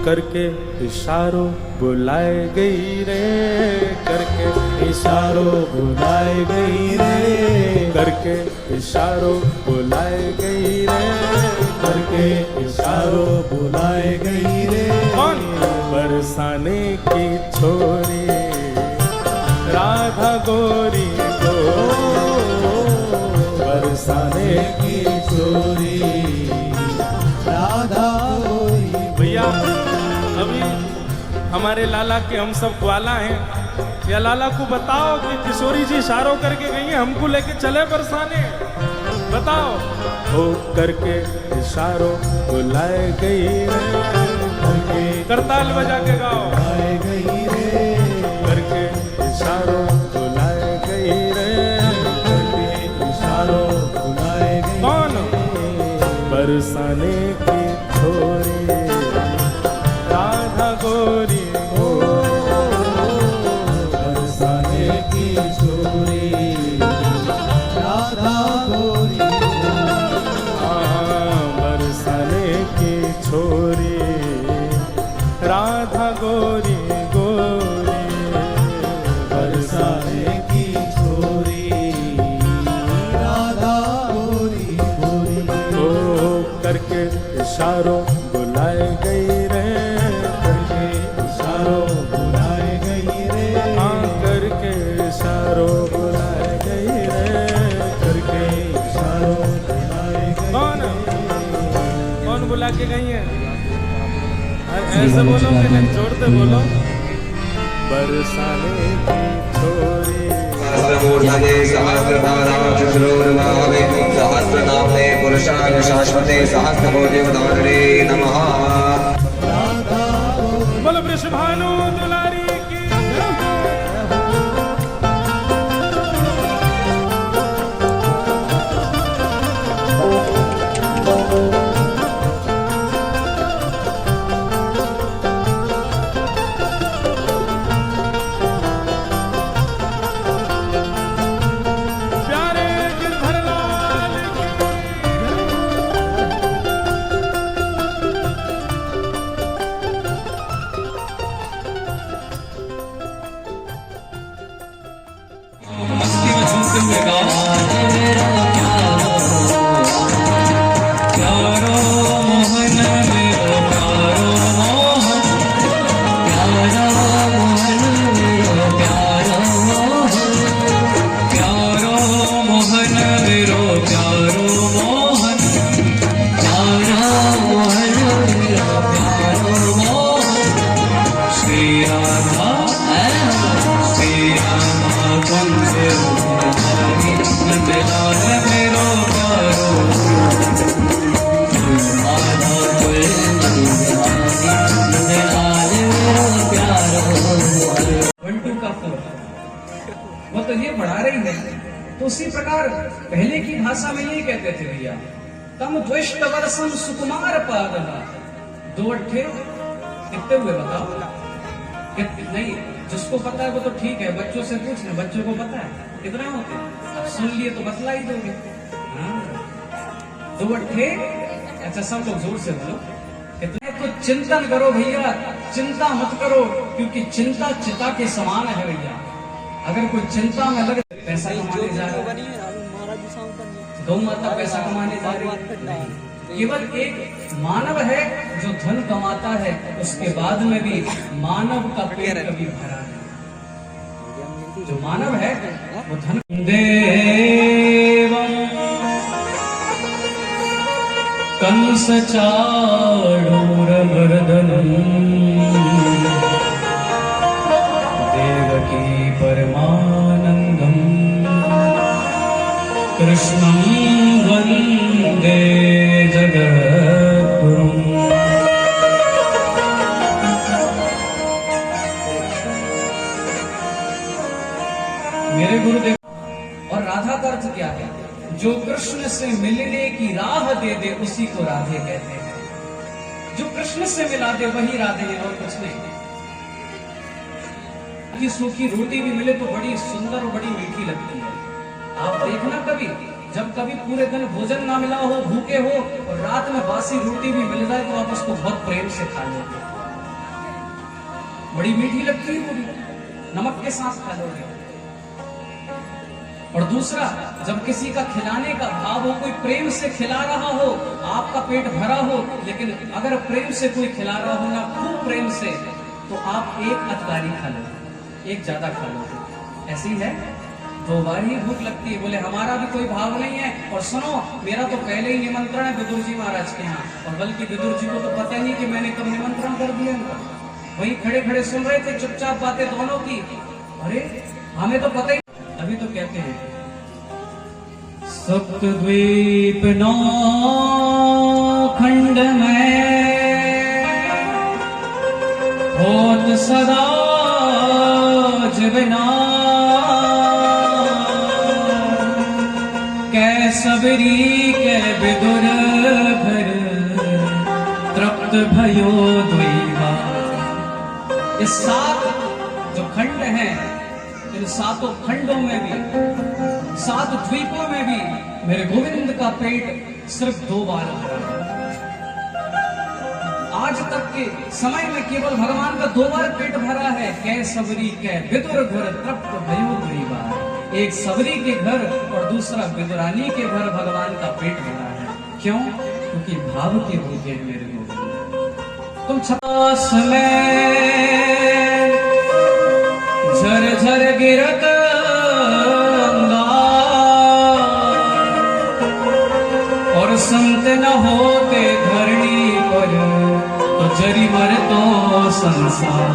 करके इशारों बुलाए गई रे, करके इशारों बुलाए गई रे, करके इशारों बुलाए गई रे, करके इशारों बुलाए गई रे। कौन? बरसाने की छोरी राधा गोरी को, बरसाने की छोरी राधा गोरी। भैया अभी हमारे लाला के हम सब ग्वाला हैं, या लाला को बताओ कि किशोरी जी इशारों करके गई हैं, हमको लेके चले बरसाने, बताओ। हो करके इशारों बुलाए गई रे, करके करताल बजा के गाओ। बुलाए गई रे, करके इशारों बुलाए गई रे, करके इशारों बुलाए गई। कौन? बरसाने की छोरी राधा गोरी हो, बरसाने की छोरी राधा गोरी। बरसाने की छोरी राधा गोरी गोरी, बरसाने की छोरी राधा गोरी गोरी। ओ करके इशारों बुलाए गई रे, करके इशारों बुलाए गई रे, हाँ करके इशारों बुलाए गई रे, करके इशारों बुलाए गई। कौन? कौन बुला के गई है? ऐसे बोलो कि नहीं, जोड़ते बोलो। बरसाने की छोरी सहस्रमूर्धने सहस्रपादाक्षरोर्भावे सहस्रनाम्ने पुरुषाय शाश्वते सहस्रकोटिवधारिणे नमः। बोलो वृषभानु दुलारी की। प्यारे गिरधर लाल की। मस्ती में झूमते हुए गाओ। प्यारो मोहन मेरो प्यारो मोहन, प्यारो मोहन मेरो प्यारो मोहन, प्यारो मोहन मेरो प्यारो मोहन, प्यारो मोहन मेरो प्यारो मोहन। श्री राधा श्री राधा कुंज बिहारी नंदलाल मेरो प्यारो, राधा कुंज बिहारी नंदलाल मेरो प्यारो। बंटू का फोन वो तो ये बढ़ा रही है, तो उसी प्रकार पहले की भाषा में ये कहते थे भैया, तम द्विष्ट वर्षम सुकुमार पादः। दो अट्ठे कितने हुए बताओ? नहीं, जिसको पता है वो तो ठीक है, बच्चों से पूछना, बच्चों को पता है कितना होते हैं, अब सुन लिए तो बतला ही दोगे। हाँ, दो अट्ठे। अच्छा सब लोग जोर से बोलो कितने। तो चिंतन करो भैया, चिंता मत करो, क्योंकि चिंता चिता के समान है भैया। अगर कोई चिंता में लगे, पैसा कमाने जा रहा है, गौ माता पैसा कमाने जा रही है, केवल एक मानव है जो धन कमाता है, उसके बाद में भी मानव का पेट कभी भरा है। जो मानव है वो धन। देवं कंस चाणूरमर्दनम् देवकी परमानंदम् कृष्णं वन्दे जगद्गुरुम्। मेरे गुरुदेव। और राधा का अर्थ क्या है? जो कृष्ण से मिलने की राह दे दे उसी को राधे कहते हैं। जो कृष्ण से मिला दे वही राधे है, और कुछ नहीं। कि सूखी रोटी भी मिले तो बड़ी सुंदर और बड़ी मीठी लगती है। आप देखना कभी, जब कभी पूरे दिन भोजन ना मिला हो, भूखे हो, और रात में बासी रोटी भी मिल जाए तो आप उसको बहुत प्रेम से खा लेते हैं। बड़ी मीठी लगती है वो भी, नमक के साथ खा लोगे। और दूसरा, जब किसी का खिलाने का भाव हो, कोई प्रेम से खिला रहा हो, आपका पेट भरा हो, लेकिन अगर प्रेम से कोई खिला रहा हो ना, खूब प्रेम से, तो आप एक अतकारी खा लो, एक ज्यादा खा लो। ऐसी है, 2 बार ही भूख लगती है। बोले हमारा भी कोई भाव नहीं है, और सुनो मेरा तो पहले ही निमंत्रण है विदुर जी महाराज के यहाँ, और बल्कि विदुर जी को तो पता नहीं कि मैंने कब निमंत्रण कर दिया उनका। वही खड़े खड़े सुन रहे थे चुपचाप बातें दोनों की। अरे हमें तो पता ही, अभी तो कहते हैं सप्तद्वीप नौ खंड में होत सदा जीवना, कै सबरी कै विदुर घर तृप्त भयो द्वैवा। ये 7 जो खंड हैं, इन 7 खंडों में भी, 7 द्वीपों में भी मेरे गोविंद का पेट सिर्फ 2 बार भरा है। आज तक के समय में केवल भगवान का 2 बार पेट भरा है। कै सबरी कै विदुर घर तृप्त भयो द्वैवा। एक सबरी के घर और दूसरा विदुरानी के घर भगवान का पेट भरा है। क्यों? क्योंकि भाव के भूखे हैं मेरे गोविंद। तुम छपास में झर झर गिरत और संत न होते धरणी पर, तो जरी मर तो संसार।